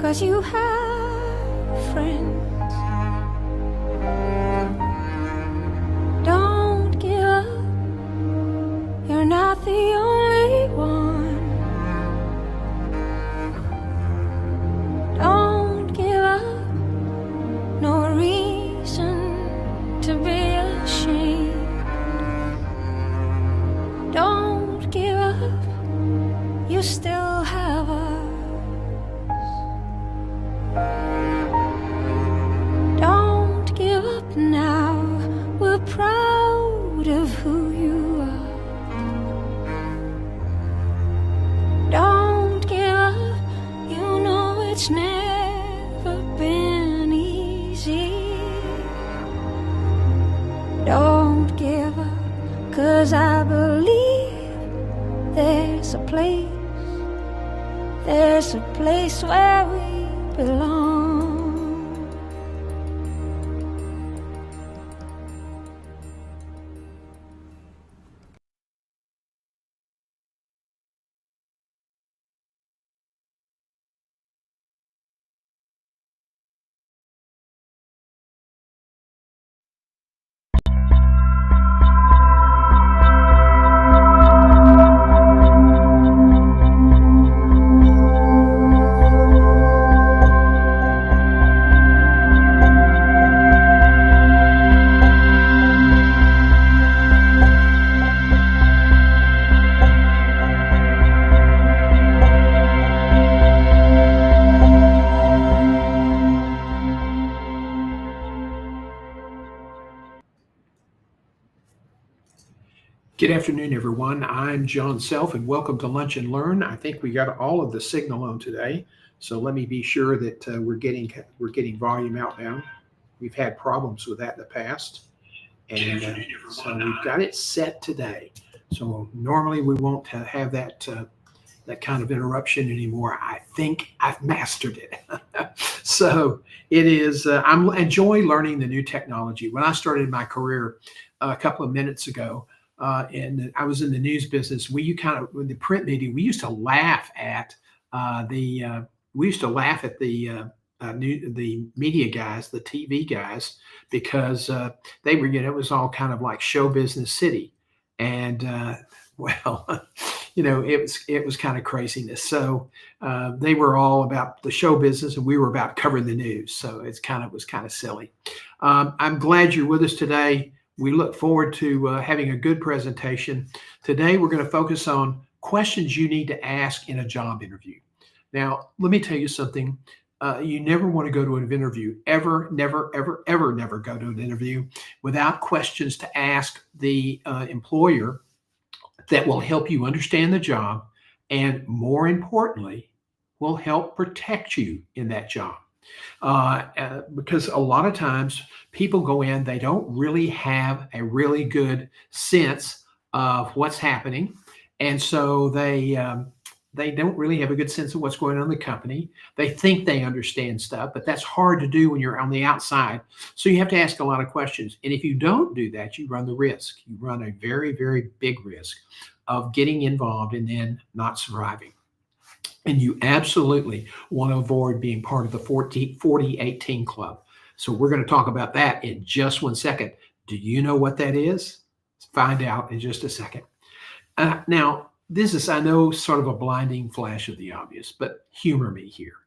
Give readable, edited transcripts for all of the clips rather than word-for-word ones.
'cause you have friends. Don't give up, you're not the only one. Don't give up, no reason to be ashamed. Don't give up, you still have us. Don't give up now, we're proud of who you are. Don't give up, you know it's never been easy. Don't give up, 'cause I believe there's a place where we belong. Good afternoon, everyone. I'm John Self, and welcome to Lunch and Learn. I think we got all of the signal on today, so let me be sure that we're getting volume outbound. We've had problems with that in the past, and so we've got it set today. So normally we won't have that kind of interruption anymore. I think I've mastered it. So it is. I'm enjoying learning the new technology. When I started my career a couple of minutes ago. And I was in the news business. With the print media, we used to laugh at the media guys, the TV guys, because they were, it was all kind of like show business city, and well, it was kind of craziness. So they were all about the show business, and we were about covering the news. So was kind of silly. I'm glad you're with us today. We look forward to having a good presentation. Today, we're going to focus on questions you need to ask in a job interview. Now, let me tell you something. You never want to go to an interview, ever, never, ever, ever, never go to an interview without questions to ask the employer that will help you understand the job and, more importantly, will help protect you in that job. Because a lot of times people go in, they don't really have a really good sense of what's happening. And so they don't really have a good sense of what's going on in the company. They think they understand stuff, but that's hard to do when you're on the outside. So you have to ask a lot of questions. And if you don't do that, you run the risk. You run a very, very big risk of getting involved and then not surviving. And you absolutely want to avoid being part of the 40-18 club. So we're going to talk about that in just 1 second. Do you know what that is? Let's find out in just a second. Now, this is, I know, sort of a blinding flash of the obvious, but humor me here,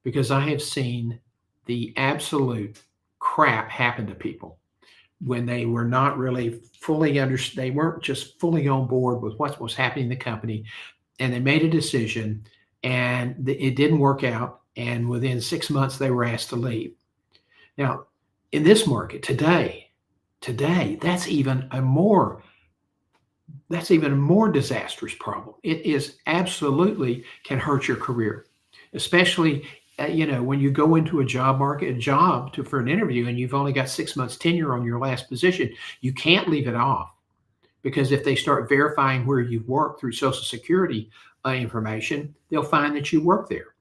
because I have seen the absolute crap happen to people when they were not really they weren't just fully on board with what was happening in the company, and they made a decision and it didn't work out. And within 6 months, they were asked to leave. Now, in this market today, that's even a more disastrous problem. It is absolutely can hurt your career, especially when you go into a job for an interview and you've only got 6 months tenure on your last position. You can't leave it off, because if they start verifying where you've worked through Social Security information, they'll find that you work there.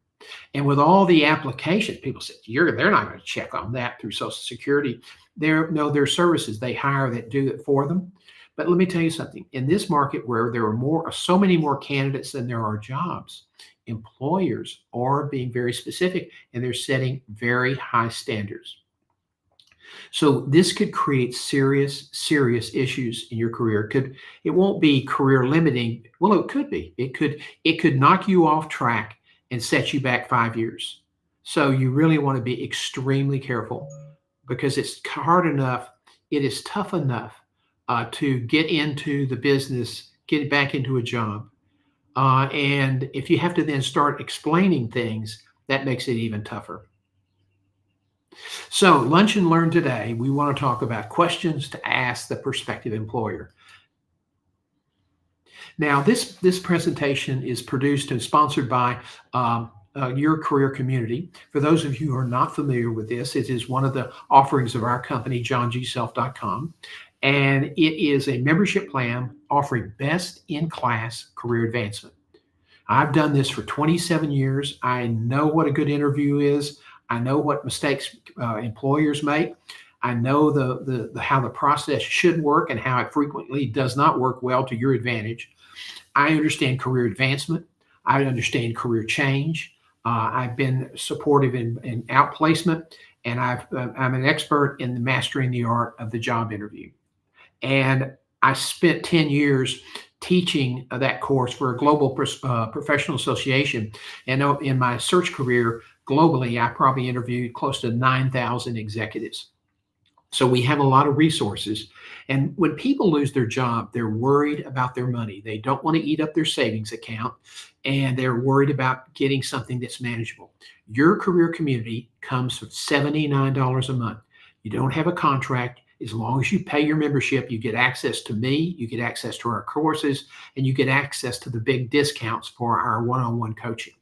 And with all the application, people say, they're not going to check on that through Social Security. Their services, they hire that do it for them. But let me tell you something. In this market where there are so many more candidates than there are jobs, employers are being very specific and they're setting very high standards. So this could create serious issues in your career. It won't be career limiting. Well, it could be. It could knock you off track and set you back 5 years. So you really want to be extremely careful because it's hard enough. It is tough enough to get into the business, get back into a job, and if you have to then start explaining things, that makes it even tougher. So, lunch and learn today, we want to talk about questions to ask the prospective employer. Now, this presentation is produced and sponsored by your career community. For those of you who are not familiar with this, it is one of the offerings of our company, johngself.com, and it is a membership plan offering best in class career advancement. I've done this for 27 years. I know what a good interview is. I know what mistakes employers make. I know the how the process should work and how it frequently does not work well to your advantage. I understand career advancement. I understand career change. I've been supportive in outplacement, and I'm an expert in mastering the art of the job interview. And I spent 10 years teaching that course for a global professional association. And in my search career globally, I probably interviewed close to 9,000 executives. So we have a lot of resources. And when people lose their job, they're worried about their money. They don't want to eat up their savings account, and they're worried about getting something that's manageable. Your career community comes with $79 a month. You don't have a contract. As long as you pay your membership, you get access to me, you get access to our courses, and you get access to the big discounts for our one-on-one coaching.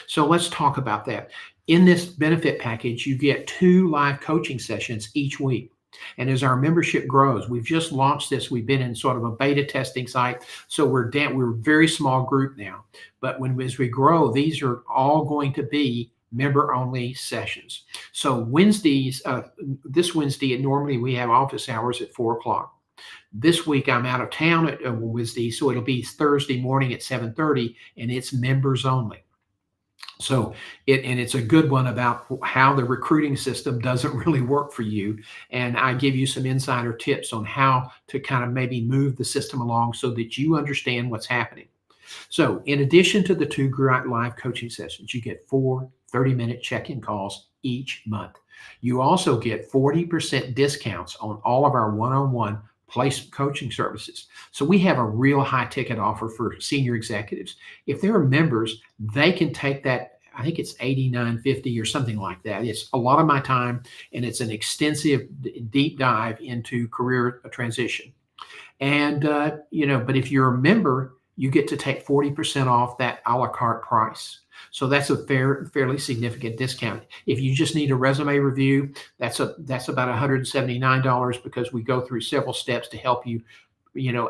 So let's talk about that. In this benefit package, you get 2 live coaching sessions each week. And as our membership grows, we've just launched this. We've been in sort of a beta testing site. So we're a very small group now. But as we grow, these are all going to be member only sessions. So Wednesdays, this Wednesday, and normally we have office hours at 4 o'clock. This week I'm out of town at Wednesday, so it'll be Thursday morning at 7:30, and it's members only. So it's a good one about how the recruiting system doesn't really work for you. And I give you some insider tips on how to kind of maybe move the system along so that you understand what's happening. So in addition to the 2 live coaching sessions, you get 4 30-minute check-in calls each month. You also get 40% discounts on all of our one-on-one place coaching services. So we have a real high ticket offer for senior executives. If they're members, they can take that. I think it's $89.50 or something like that. It's a lot of my time, and it's an extensive deep dive into career transition. And but if you're a member, you get to take 40% off that a la carte price. So that's a fairly significant discount. If you just need a resume review, that's about $179 because we go through several steps to help you,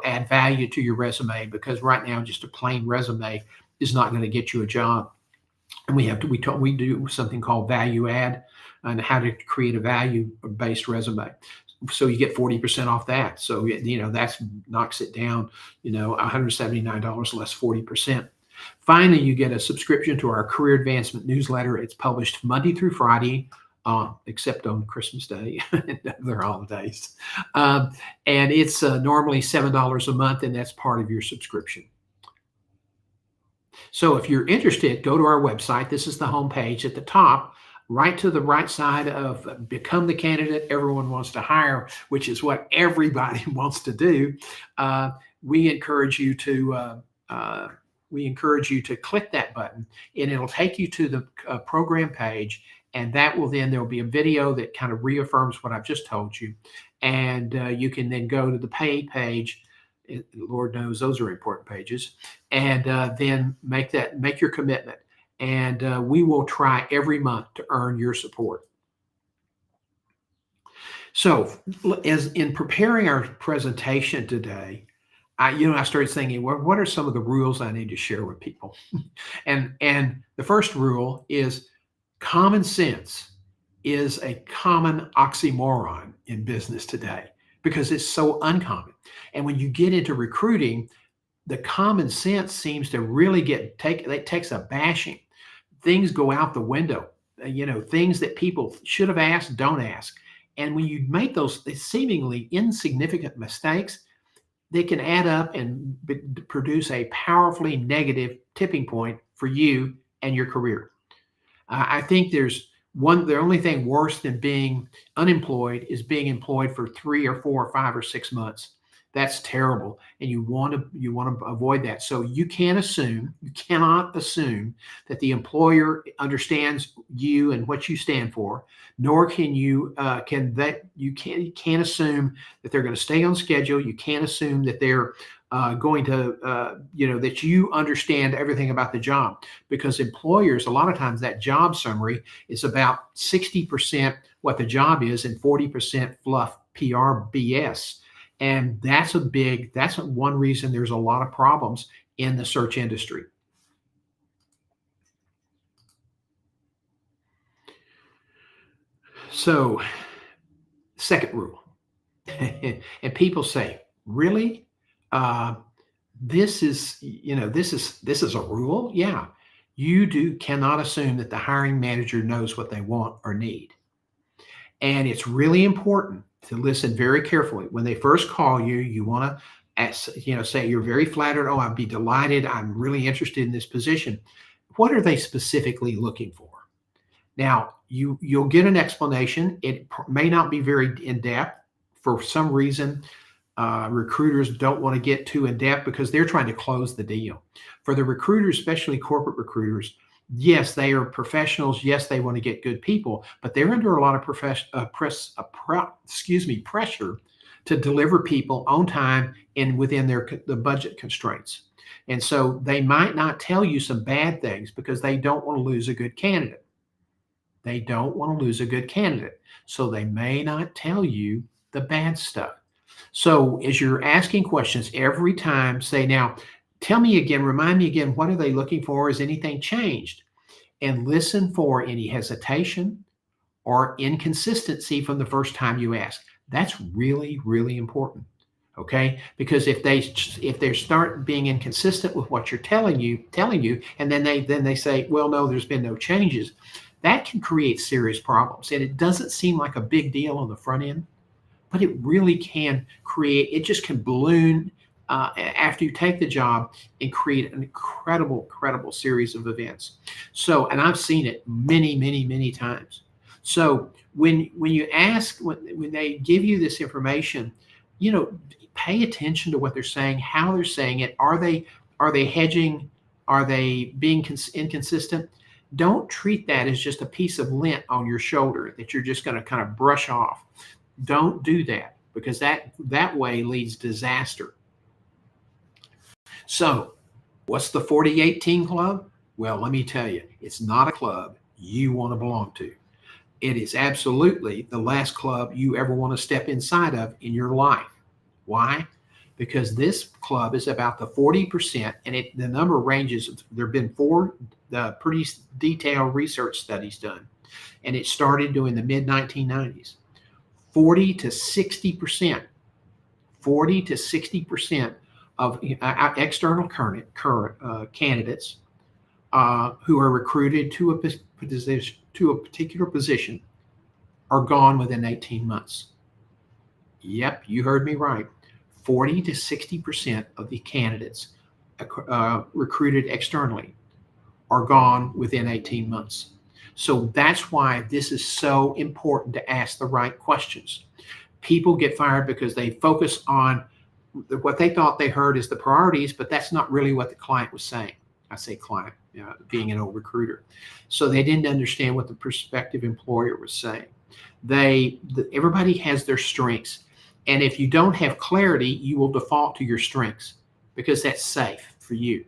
add value to your resume, because right now just a plain resume is not going to get you a job. And we do something called value add and how to create a value-based resume. So you get 40% off that. So, that knocks it down, $179 less 40%. Finally, you get a subscription to our career advancement newsletter. It's published Monday through Friday, except on Christmas Day and other holidays. And it's normally $7 a month, and that's part of your subscription. So if you're interested, go to our website. This is the homepage at the top, right to the right side of Become the Candidate Everyone Wants to Hire, which is what everybody wants to do. We encourage you to click that button, and it'll take you to the program page, and there'll be a video that kind of reaffirms what I've just told you, and you can then go to the pay page. Lord knows those are important pages, and then make your commitment, and we will try every month to earn your support. So, as in preparing our presentation today, I started thinking, well, what are some of the rules I need to share with people? and the first rule is common sense is a common oxymoron in business today, because it's so uncommon. And when you get into recruiting, the common sense seems to really it takes a bashing. Things go out the window. Things that people should have asked don't ask. And when you make those seemingly insignificant mistakes, they can add up and produce a powerfully negative tipping point for you and your career. I think the only thing worse than being unemployed is being employed for 3 or 4 or 5 or 6 months. That's terrible, and you want to avoid that. So you cannot assume that the employer understands you and what you stand for, nor you can't assume that they're going to stay on schedule. You can't assume that they're going to that you understand everything about the job, because employers, a lot of times, that job summary is about 60% what the job is and 40% fluff, PR, BS. And that's one reason there's a lot of problems in the search industry. So, second rule, and people say, really? This is a rule? Yeah. You cannot assume that the hiring manager knows what they want or need. And it's really important to listen very carefully. When they first call you, you want to say you're very flattered. Oh, I'd be delighted. I'm really interested in this position. What are they specifically looking for? Now, you'll get an explanation. It may not be very in depth. For some reason, recruiters don't want to get too in depth because they're trying to close the deal. For the recruiters, especially corporate recruiters, yes, they are professionals. Yes, they want to get good people, but they're under a lot of pressure to deliver people on time and within the budget constraints. And so they might not tell you some bad things because they don't want to lose a good candidate. They don't want to lose a good candidate. So they may not tell you the bad stuff. So as you're asking questions every time, say, now, tell me again, remind me again, what are they looking for? Has anything changed? And listen for any hesitation or inconsistency from the first time you ask. That's really, really important. Okay, because if they start being inconsistent with what you're telling you, and then they say, well, no, there's been no changes, that can create serious problems. And it doesn't seem like a big deal on the front end, but it really can create. It just can balloon after you take the job and create an incredible series of events. So, and I've seen it many times. So when you ask, when they give you this information, pay attention to what they're saying, how they're saying it. Are they hedging? Are they being inconsistent? Don't treat that as just a piece of lint on your shoulder that you're just going to kind of brush off. Don't do that, because that way leads disaster. So, what's the 40-18 club? Well, let me tell you, it's not a club you want to belong to. It is absolutely the last club you ever want to step inside of in your life. Why? Because this club is about the 40%, and the number ranges. There have been 4 pretty detailed research studies done, and it started during the mid-1990s. 40 to 60%, 40 to 60% of external current candidates who are recruited to a particular position are gone within 18 months. Yep, you heard me right. 40 to 60% of the candidates recruited externally are gone within 18 months. So that's why this is so important to ask the right questions. People get fired because they focus on what they thought they heard as the priorities, but that's not really what the client was saying. I say client, being an old recruiter. So they didn't understand what the prospective employer was saying. Everybody has their strengths. And if you don't have clarity, you will default to your strengths because that's safe for you.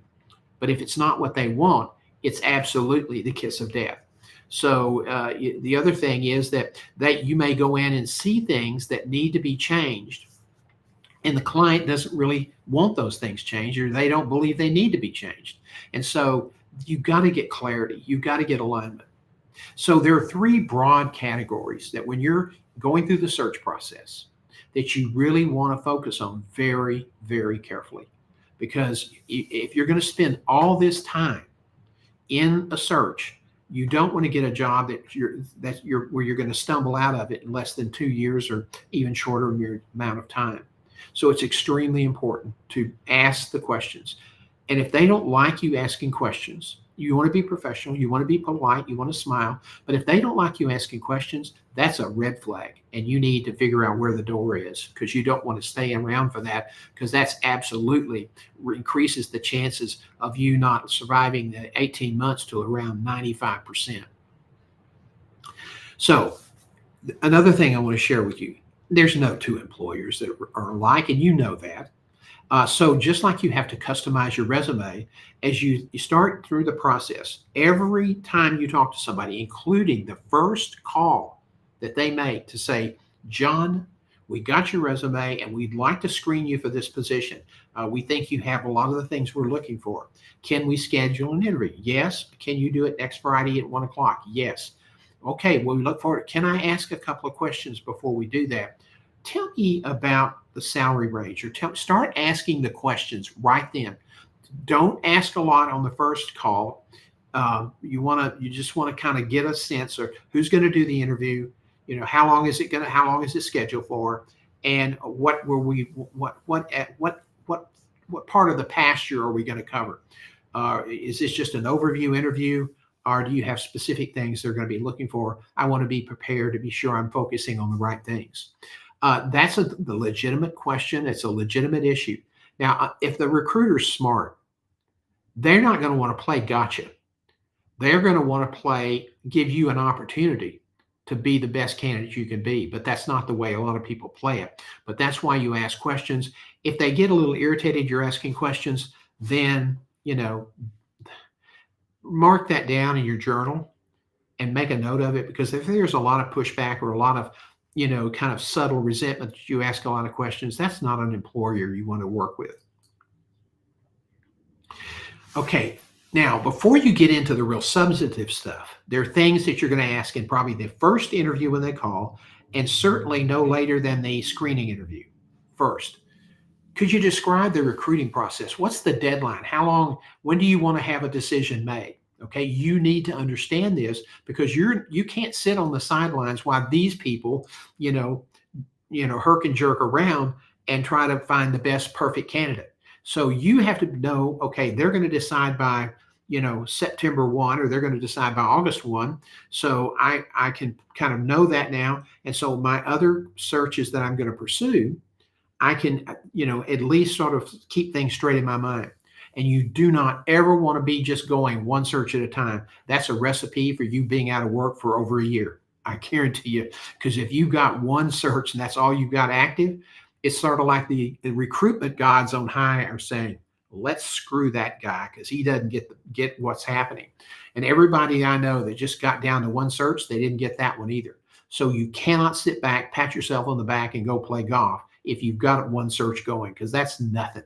But if it's not what they want, it's absolutely the kiss of death. So the other thing is that you may go in and see things that need to be changed, and the client doesn't really want those things changed, or they don't believe they need to be changed. And so you've got to get clarity. You've got to get alignment. So there are 3 broad categories that when you're going through the search process, that you really want to focus on very, very carefully. Because if you're going to spend all this time in a search, you don't want to get a job that you're where you're going to stumble out of it in less than 2 years or even shorter amount of time. So it's extremely important to ask the questions. And if they don't like you asking questions, you want to be professional, you want to be polite, you want to smile. But if they don't like you asking questions, that's a red flag. And you need to figure out where the door is, because you don't want to stay around for that, because that's absolutely increases the chances of you not surviving the 18 months to around 95%. So, another thing I want to share with you, there's no two employers that are alike, and you know that. So just like you have to customize your resume, as you start through the process, every time you talk to somebody, including the first call that they make to say, John, we got your resume and we'd like to screen you for this position. We think you have a lot of the things we're looking for. Can we schedule an interview? Yes. Can you do it next Friday at 1 o'clock? Yes. Okay, well, we look forward. Can I ask a couple of questions before we do that? Tell me about the salary range, or start asking the questions right then. Don't ask a lot on the first call. You just want to kind of get a sense of who's going to do the interview. How long is it scheduled for, and what part of the pasture are we going to cover? Is this just an overview interview, or do you have specific things they're going to be looking for? I want to be prepared to be sure I'm focusing on the right things. That's the legitimate question. It's a legitimate issue. Now, if the recruiter's smart, they're not going to want to play gotcha. They're going to want to give you an opportunity to be the best candidate you can be. But that's not the way a lot of people play it. But that's why you ask questions. If they get a little irritated you're asking questions, then, mark that down in your journal and make a note of it, because if there's a lot of pushback or a lot of kind of subtle resentment that you ask a lot of questions, that's not an employer you want to work with. Okay, now before you get into the real substantive stuff, there are things that you're going to ask in probably the first interview when they call, and certainly no later than the screening interview. First, could you describe the recruiting process? What's the deadline? How long? When do you want to have a decision made? Okay, you need to understand this, because you can't sit on the sidelines while these people, herk and jerk around and try to find the best perfect candidate. So you have to know, okay, they're going to decide by, September 1, or they're going to decide by August 1. So I can kind of know that now. And so my other searches that I'm going to pursue, I can, at least sort of keep things straight in my mind. And you do not ever want to be just going one search at a time. That's a recipe for you being out of work for over a year. I guarantee you, because if you got one search and that's all you've got active, it's sort of like the recruitment gods on high are saying, let's screw that guy because he doesn't get what's happening. And everybody I know that just got down to one search, they didn't get that one either. So you cannot sit back, pat yourself on the back, and go play golf if you've got one search going, because that's nothing.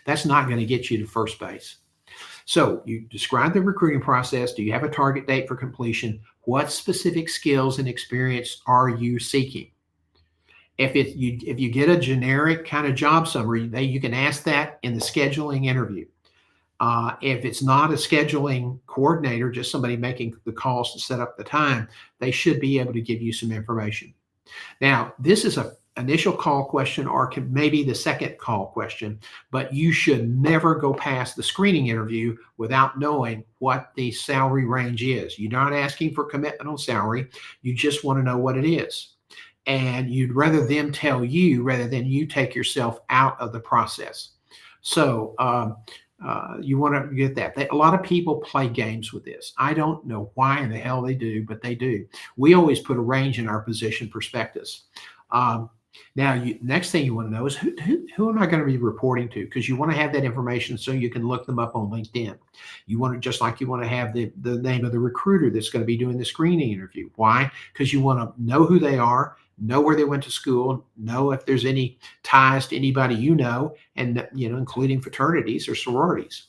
That's not going to get you to first base. So you describe the recruiting process. Do you have a target date for completion? What specific skills and experience are you seeking? If you get a generic kind of job summary, you can ask that in the scheduling interview. If it's not a scheduling coordinator, just somebody making the calls to set up the time, they should be able to give you some information. Now, this is a initial call question, or maybe the second call question, but you should never go past the screening interview without knowing what the salary range is. You're not asking for commitment on salary. You just want to know what it is. And you'd rather them tell you rather than you take yourself out of the process. So you want to get that. A lot of people play games with this. I don't know why in the hell they do, but they do. We always put a range in our position prospectus. Now, next thing you want to know is who am I going to be reporting to? Because you want to have that information so you can look them up on LinkedIn. You want to, just like you want to have the name of the recruiter that's going to be doing the screening interview. Why? Because you want to know who they are, know where they went to school, know if there's any ties to anybody and including fraternities or sororities.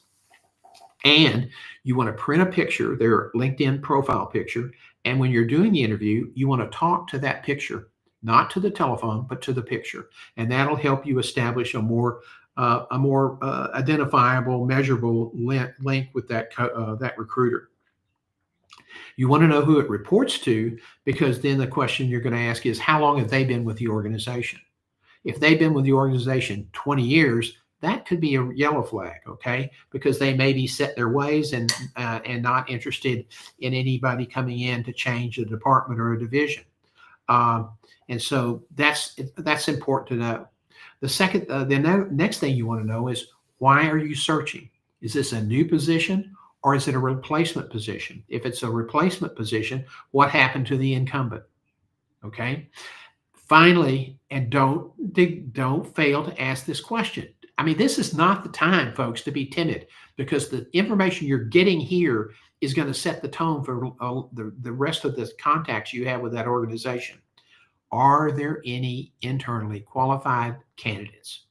And you want to print a picture, their LinkedIn profile picture. And when you're doing the interview, you want to talk to that picture. not to the telephone, but to the picture. And that'll help you establish a more identifiable, measurable link with that recruiter. You want to know who it reports to, because then the question you're going to ask is, how long have they been with the organization? If they've been with the organization 20 years, that could be a yellow flag, okay? Because they may be set their ways and not interested in anybody coming in to change a department or a division. Um, and so that's important to know. The next thing you want to know is, why are you searching? Is this a new position or is it a replacement position? If it's a replacement position, what happened to the incumbent? Okay. Finally, and don't fail to ask this question. I mean, this is not the time, folks, to be timid, because the information you're getting here is going to set the tone for the rest of the contacts you have with that organization. Are there any internally qualified candidates?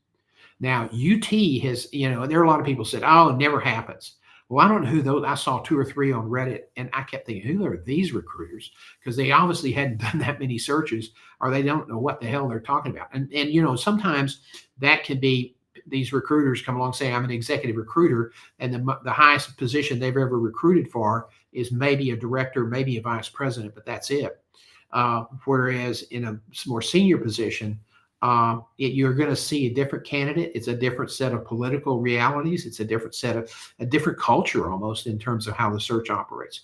Now, UT has, there are a lot of people said, oh, it never happens. Well, I don't know who those, I saw 2 or 3 on Reddit, and I kept thinking, who are these recruiters? Because they obviously hadn't done that many searches, or they don't know what the hell they're talking about. And sometimes that can be, these recruiters come along saying, I'm an executive recruiter, and the highest position they've ever recruited for is maybe a director, maybe a vice president, but that's it. Whereas in a more senior position, you're going to see a different candidate. It's a different set of political realities. It's a different culture almost in terms of how the search operates.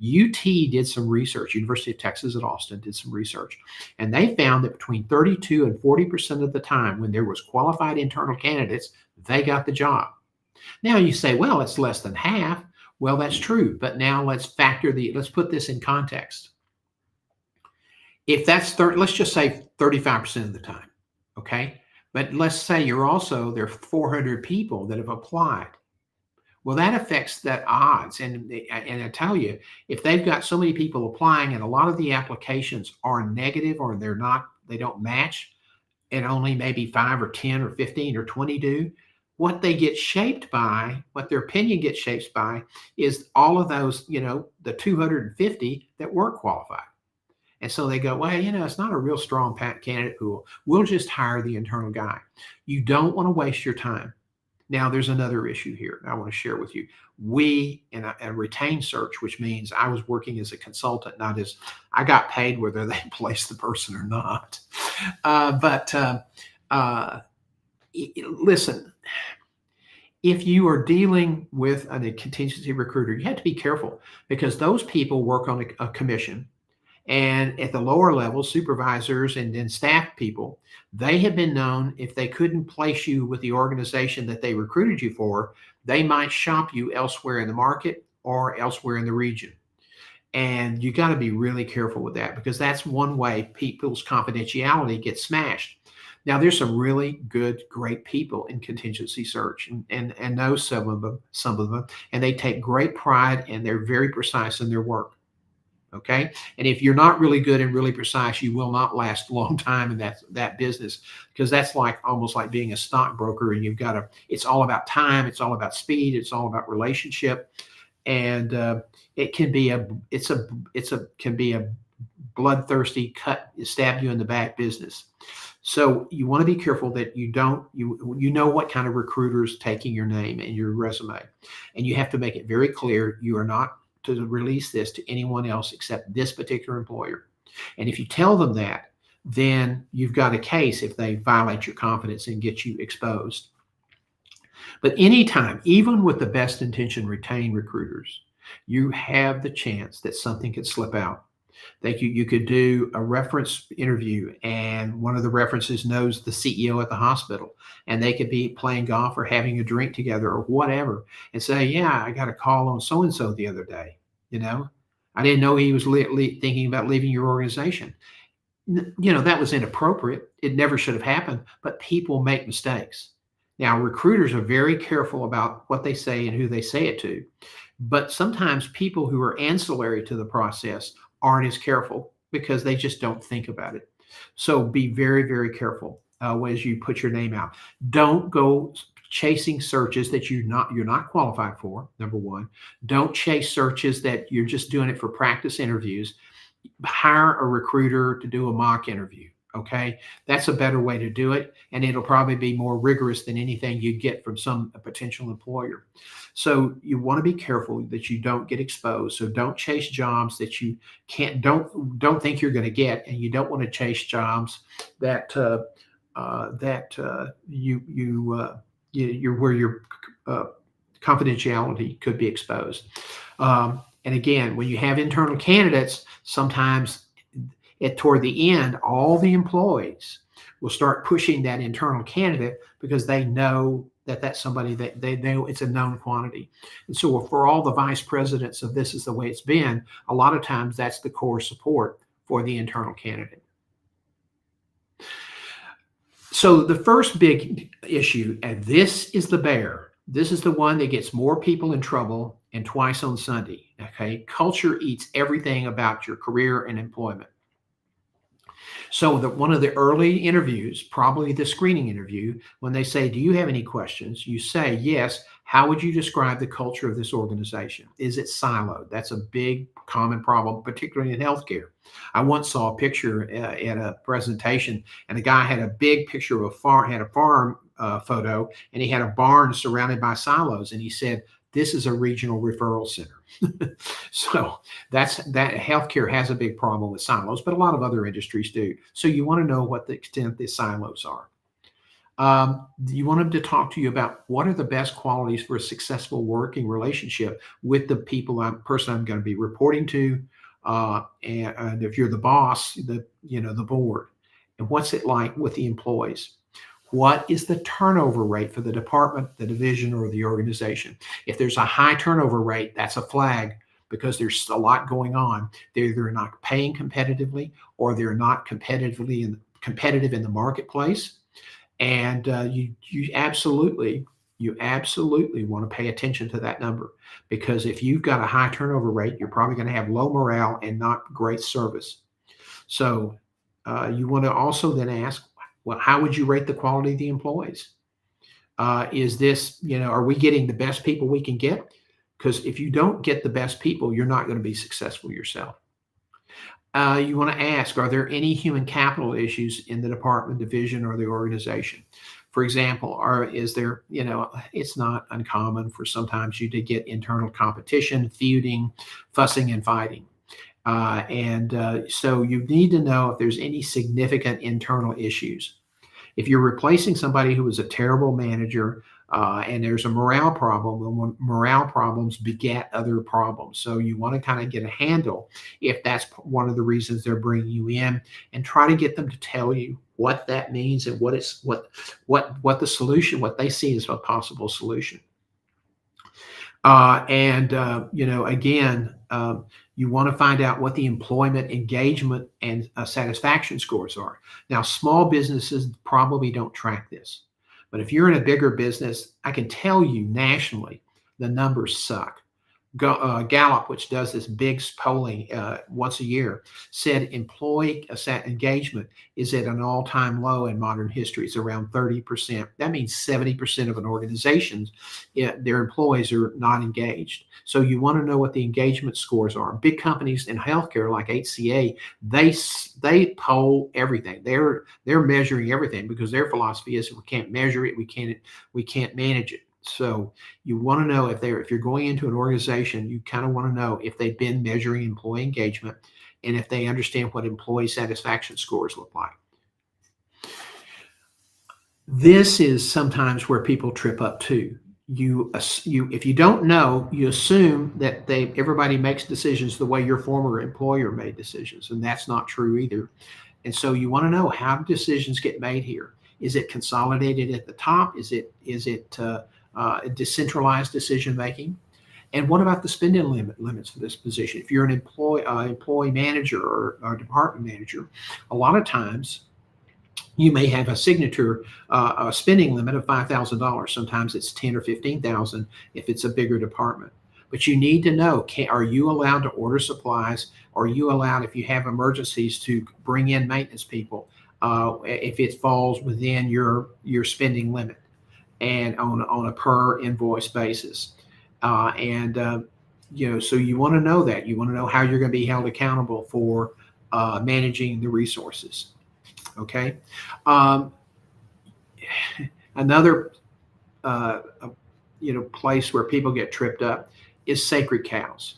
UT did some research. University of Texas at Austin did some research, and they found that between 32 and 40% of the time, when there was qualified internal candidates, they got the job. Now you say, well, it's less than half. Well, that's true, but now let's put this in context. If that's let's just say 35% of the time. Okay. But let's say there are 400 people that have applied. Well, that affects that odds. And I tell you, if they've got so many people applying and a lot of the applications are negative, or they don't match, and only maybe 5 or 10 or 15 or 20 do, what their opinion gets shaped by is all of those, the 250 that weren't qualified. And so they go, well, it's not a real strong candidate pool. We'll just hire the internal guy. You don't want to waste your time. Now, there's another issue here I want to share with you. We, in a retained search, which means I was working as a consultant, not as I got paid whether they placed the person or not. Listen, if you are dealing with a contingency recruiter, you have to be careful, because those people work on a commission. And at the lower levels, supervisors and then staff people, they have been known, if they couldn't place you with the organization that they recruited you for, they might shop you elsewhere in the market or elsewhere in the region. And you got to be really careful with that, because that's one way people's confidentiality gets smashed. Now, there's some really good, great people in contingency search, and know some of them, and they take great pride, and they're very precise in their work. Okay. And if you're not really good and really precise, you will not last a long time in that business, because that's almost like being a stockbroker, and it's all about time. It's all about speed. It's all about relationship. And it can be a bloodthirsty stab you in the back business. So you want to be careful that you know what kind of recruiter is taking your name and your resume. And you have to make it very clear you are not to release this to anyone else except this particular employer. And if you tell them that, then you've got a case if they violate your confidence and get you exposed. But anytime, even with the best intentioned retained recruiters, you have the chance that something could slip out. You could do a reference interview, and one of the references knows the CEO at the hospital, and they could be playing golf or having a drink together or whatever, and say, yeah, I got a call on so-and-so the other day. I didn't know he was thinking about leaving your organization. That was inappropriate. It never should have happened, but people make mistakes. Now, recruiters are very careful about what they say and who they say it to, but sometimes people who are ancillary to the process aren't as careful, because they just don't think about it. So be very, very careful as you put your name out. Don't go chasing searches that you're not qualified for, number one. Don't chase searches that you're just doing it for practice interviews. Hire a recruiter to do a mock interview. Okay, that's a better way to do it, and it'll probably be more rigorous than anything you'd get from some potential employer. So you want to be careful that you don't get exposed. So don't chase jobs that you can't don't think you're going to get, and you don't want to chase jobs that you're where your uh, confidentiality could be exposed. And again, when you have internal candidates, sometimes toward the end, all the employees will start pushing that internal candidate because they know that that's somebody that they know it's a known quantity. And so for all the vice presidents of this is the way it's been, a lot of times that's the core support for the internal candidate. So the first big issue, and this is the bear, this is the one that gets more people in trouble and twice on Sunday. Okay. Culture eats everything about your career and employment. So one of the early interviews, probably the screening interview, when they say, "Do you have any questions?" You say, "Yes. How would you describe the culture of this organization? Is it siloed?" That's a big common problem, particularly in healthcare. I once saw a picture at a presentation, and a guy had a big picture of a farm, had a farm photo, and he had a barn surrounded by silos, and he said, "This is a regional referral center." So that healthcare has a big problem with silos, but a lot of other industries do. So you want to know what the extent the silos are. You want them to talk to you about what are the best qualities for a successful working relationship with the person I'm going to be reporting to, and if you're the boss, the board, and what's it like with the employees. What is the turnover rate for the department, the division, or the organization? If there's a high turnover rate, that's a flag because there's a lot going on. They're either not paying competitively or they're not competitive in the marketplace. And you absolutely want to pay attention to that number, because if you've got a high turnover rate, you're probably going to have low morale and not great service. So you want to also then ask, well, how would you rate the quality of the employees? Is this, are we getting the best people we can get? Because if you don't get the best people, you're not going to be successful yourself. You want to ask, are there any human capital issues in the department, division, or the organization? For example, is there, it's not uncommon for sometimes you to get internal competition, feuding, fussing, and fighting. So you need to know if there's any significant internal issues. If you're replacing somebody who was a terrible manager and there's a morale problem, well, morale problems beget other problems. So you want to kind of get a handle if that's one of the reasons they're bringing you in, and try to get them to tell you what that means and what the solution, what they see as a possible solution. Again, you want to find out what the employment, engagement, and satisfaction scores are. Now, small businesses probably don't track this, but if you're in a bigger business, I can tell you nationally, the numbers suck. Gallup, which does this big polling once a year, said employee engagement is at an all-time low in modern history. It's around 30%. That means 70% of an organization's their employees are not engaged. So you want to know what the engagement scores are. Big companies in healthcare like HCA, they poll everything. They're measuring everything because their philosophy is, if we can't measure it, we can't manage it. So you want to know if you're going into an organization, you kind of want to know if they've been measuring employee engagement and if they understand what employee satisfaction scores look like. This is sometimes where people trip up too. If you don't know, you assume that everybody makes decisions the way your former employer made decisions, and that's not true either. And so you want to know how decisions get made here. Is it consolidated at the top? Is it decentralized decision making? And what about the spending limits for this position? If you're an employee manager or a department manager, a lot of times you may have a spending limit of $5,000. Sometimes it's 10 or 15,000 if it's a bigger department. But you need to know, are you allowed to order supplies? Are you allowed, if you have emergencies, to bring in maintenance people if it falls within your spending limit, and on a per invoice basis? So you want to know that. You want to know how you're going to be held accountable for managing the resources. Okay. Um, Another uh, uh, place where people get tripped up is sacred cows.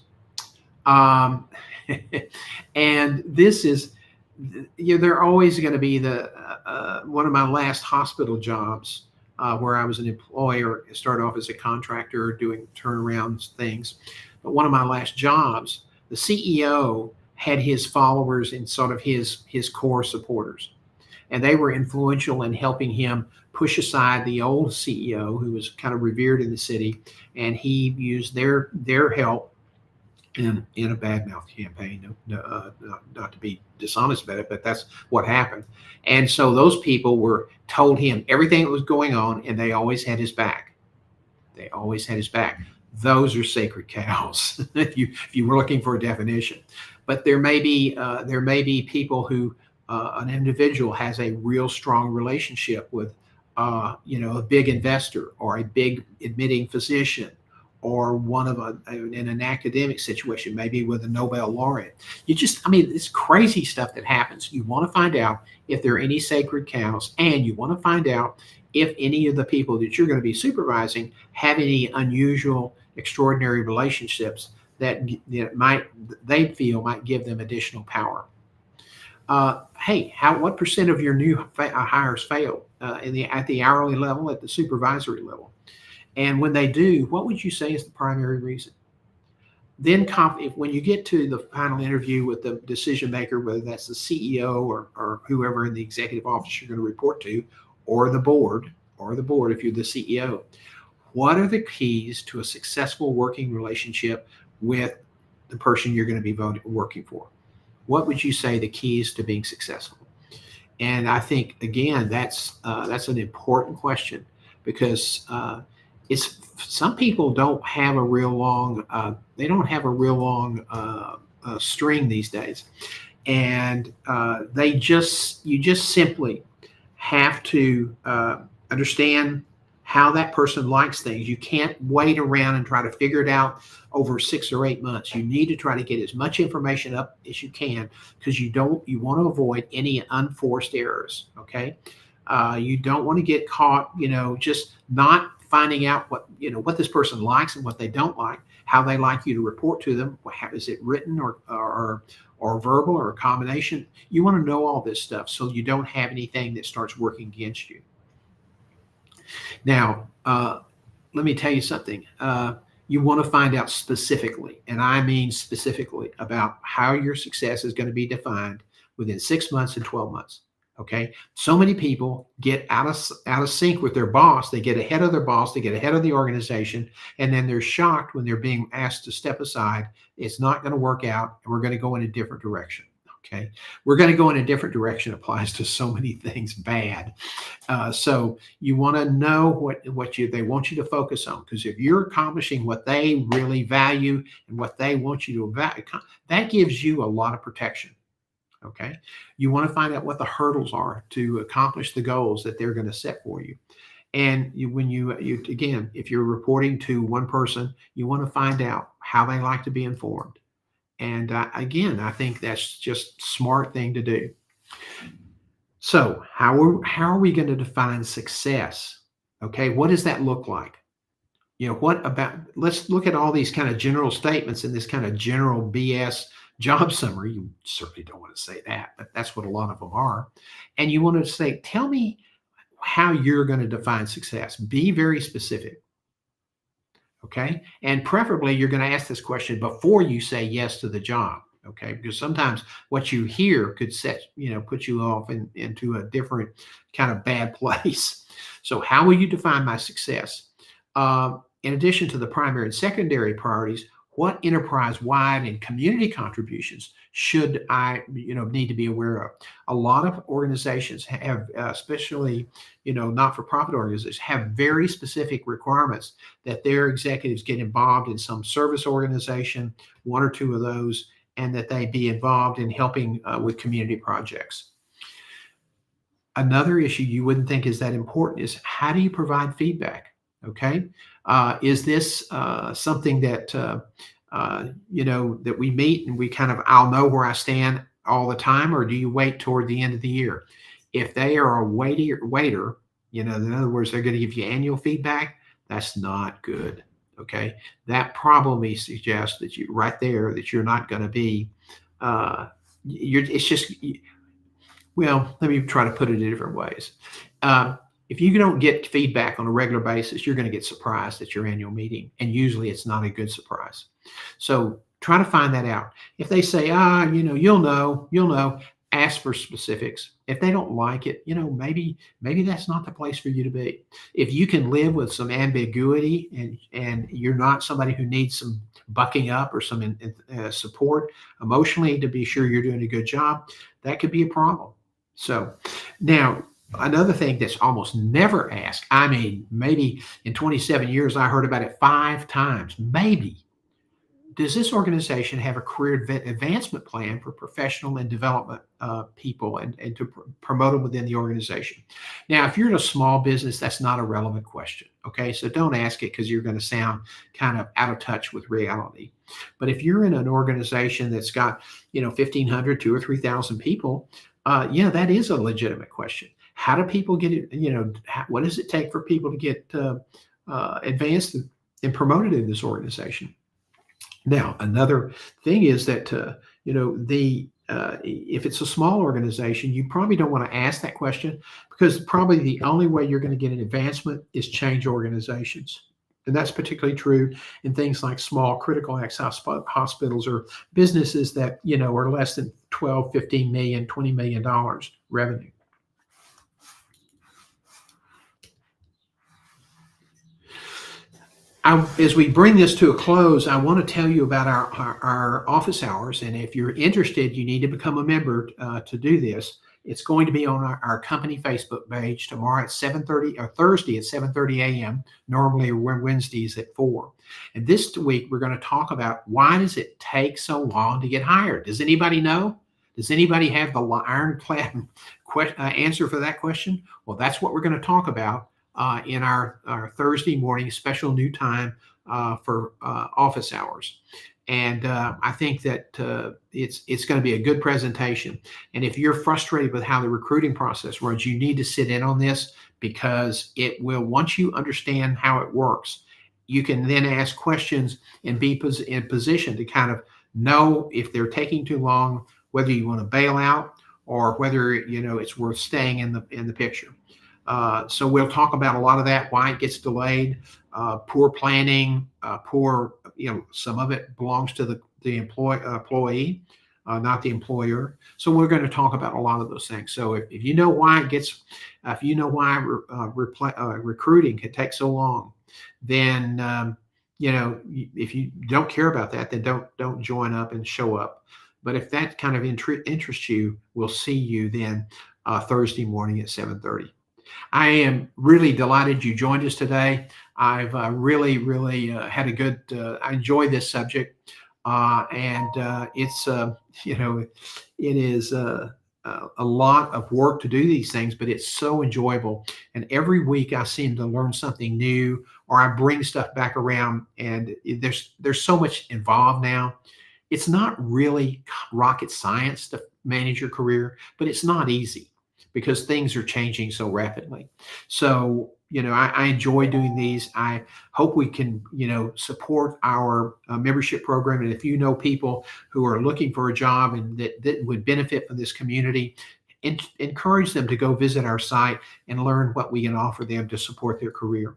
Um, and this is, they're always going to be the one of my last hospital jobs, where I was an employer. I started off as a contractor doing turnarounds things, but one of my last jobs, the CEO had his followers and sort of his core supporters, and they were influential in helping him push aside the old CEO who was kind of revered in the city, and he used their help in a bad mouth campaign. No, not to be dishonest about it, but that's what happened. And so those people were told him everything that was going on, and they always had his back. They always had his back. Those are sacred cows. If you were looking for a definition, but there may be people who an individual has a real strong relationship with, a big investor or a big admitting physician, or one of in an academic situation, maybe with a Nobel laureate. I mean, it's crazy stuff that happens. You want to find out if there are any sacred cows, and you want to find out if any of the people that you're going to be supervising have any unusual, extraordinary relationships that they feel might give them additional power. Hey, what percent of your new hires fail at the hourly level, at the supervisory level? And when they do, what would you say is the primary reason? Then, when you get to the final interview with the decision maker, whether that's the CEO or whoever in the executive office you're going to report to, or the board if you're the CEO, what are the keys to a successful working relationship with the person you're going to be working for? What would you say the keys to being successful? And I think again, that's an important question, because it's some people don't have a real long string these days, and you just simply have to understand how that person likes things. You can't wait around and try to figure it out over 6 or 8 months. You need to try to get as much information up as you can, because you want to avoid any unforced errors. Okay. You don't want to get caught, just not finding out what this person likes and what they don't like, how they like you to report to them. Is it written or verbal, or a combination? You want to know all this stuff so you don't have anything that starts working against you. Now, let me tell you something. You want to find out specifically, and I mean specifically, about how your success is going to be defined within 6 months and 12 months. Okay. So many people get out of sync with their boss. They get ahead of their boss. They get ahead of the organization, and then they're shocked when they're being asked to step aside. It's not going to work out, and we're going to go in a different direction. Okay. We're going to go in a different direction applies to so many things bad. So you want to know what they want you to focus on, because if you're accomplishing what they really value and what they want you to value, that gives you a lot of protection. Okay. You want to find out what the hurdles are to accomplish the goals that they're going to set for you. And when you again, if you're reporting to one person, you want to find out how they like to be informed. And again, I think that's just a smart thing to do. So how are we going to define success? Okay. What does that look like? Let's look at all these kind of general statements in this kind of general BS job summary. You certainly don't want to say that, but that's what a lot of them are. And you want to say, tell me how you're going to define success. Be very specific. Okay. And preferably you're going to ask this question before you say yes to the job. Okay. Because sometimes what you hear could put you off into a different kind of bad place. So how will you define my success? In addition to the primary and secondary priorities, what enterprise-wide and community contributions should I, need to be aware of? A lot of organizations have, especially, not-for-profit organizations, have very specific requirements that their executives get involved in some service organization, one or two of those, and that they be involved in helping with community projects. Another issue you wouldn't think is that important is, how do you provide feedback? Okay. Is this something that, that we meet and I'll know where I stand all the time, or do you wait toward the end of the year? If they are a waiter, in other words, they're going to give you annual feedback. That's not good. Okay, that probably suggests that you right there that you're not going to be. It's just, well, let me try to put it in different ways. Um, if you don't get feedback on a regular basis, you're going to get surprised at your annual meeting, and usually it's not a good surprise. So try to find that out. If they say, you'll know, ask for specifics. If they don't like it, maybe that's not the place for you to be. If you can live with some ambiguity and you're not somebody who needs some bucking up or some support emotionally to be sure you're doing a good job, that could be a problem. So now, another thing that's almost never asked, I mean, maybe in 27 years, I heard about it 5 times, maybe. Does this organization have a career advancement plan for professional and development people and to promote them within the organization? Now, if you're in a small business, that's not a relevant question. Okay, so don't ask it because you're going to sound kind of out of touch with reality. But if you're in an organization that's got 1,500, 2,000 or 3,000 people, that is a legitimate question. How do people get it? What does it take for people to get advanced and promoted in this organization? Now, another thing is that if it's a small organization, you probably don't want to ask that question because probably the only way you're going to get an advancement is change organizations. And that's particularly true in things like small critical access hospitals or businesses that, are less than 12, 15 million, $20 million revenue. As we bring this to a close, I want to tell you about our office hours. And if you're interested, you need to become a member to do this. It's going to be on our company Facebook page tomorrow at 7:30 or Thursday at 7:30 a.m. Normally we're Wednesdays at 4. And this week we're going to talk about why does it take so long to get hired? Does anybody know? Does anybody have the ironclad answer for that question? Well, that's what we're going to talk about in our Thursday morning special new time for office hours. And I think that it's going to be a good presentation. And if you're frustrated with how the recruiting process runs, you need to sit in on this because it will, once you understand how it works, you can then ask questions and be in position to kind of know if they're taking too long, whether you want to bail out or whether it's worth staying in the picture. So we'll talk about a lot of that, why it gets delayed, poor planning, some of it belongs to the employee, not the employer. So we're going to talk about a lot of those things. So if you know why recruiting can take so long, then if you don't care about that, then don't join up and show up. But if that kind of interests you, we'll see you then Thursday morning at 7:30. I am really delighted you joined us today. I've really had a good, I enjoy this subject. And it's, it is a lot of work to do these things, but it's so enjoyable. And every week I seem to learn something new or I bring stuff back around and there's so much involved now. It's not really rocket science to manage your career, but it's not easy, because things are changing so rapidly. So, I enjoy doing these. I hope we can, support our membership program. And if you know people who are looking for a job and that would benefit from this community, encourage them to go visit our site and learn what we can offer them to support their career.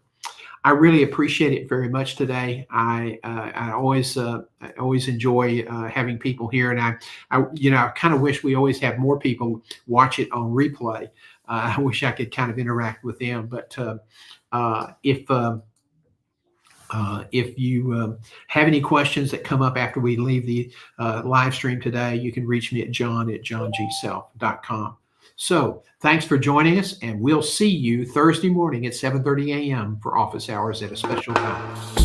I really appreciate it very much today. I always enjoy having people here, and I kind of wish we always have more people watch it on replay. I wish I could kind of interact with them, but if you have any questions that come up after we leave the live stream today, you can reach me at john@johngself.com. So thanks for joining us, and we'll see you Thursday morning at 7:30 a.m. for office hours at a special time.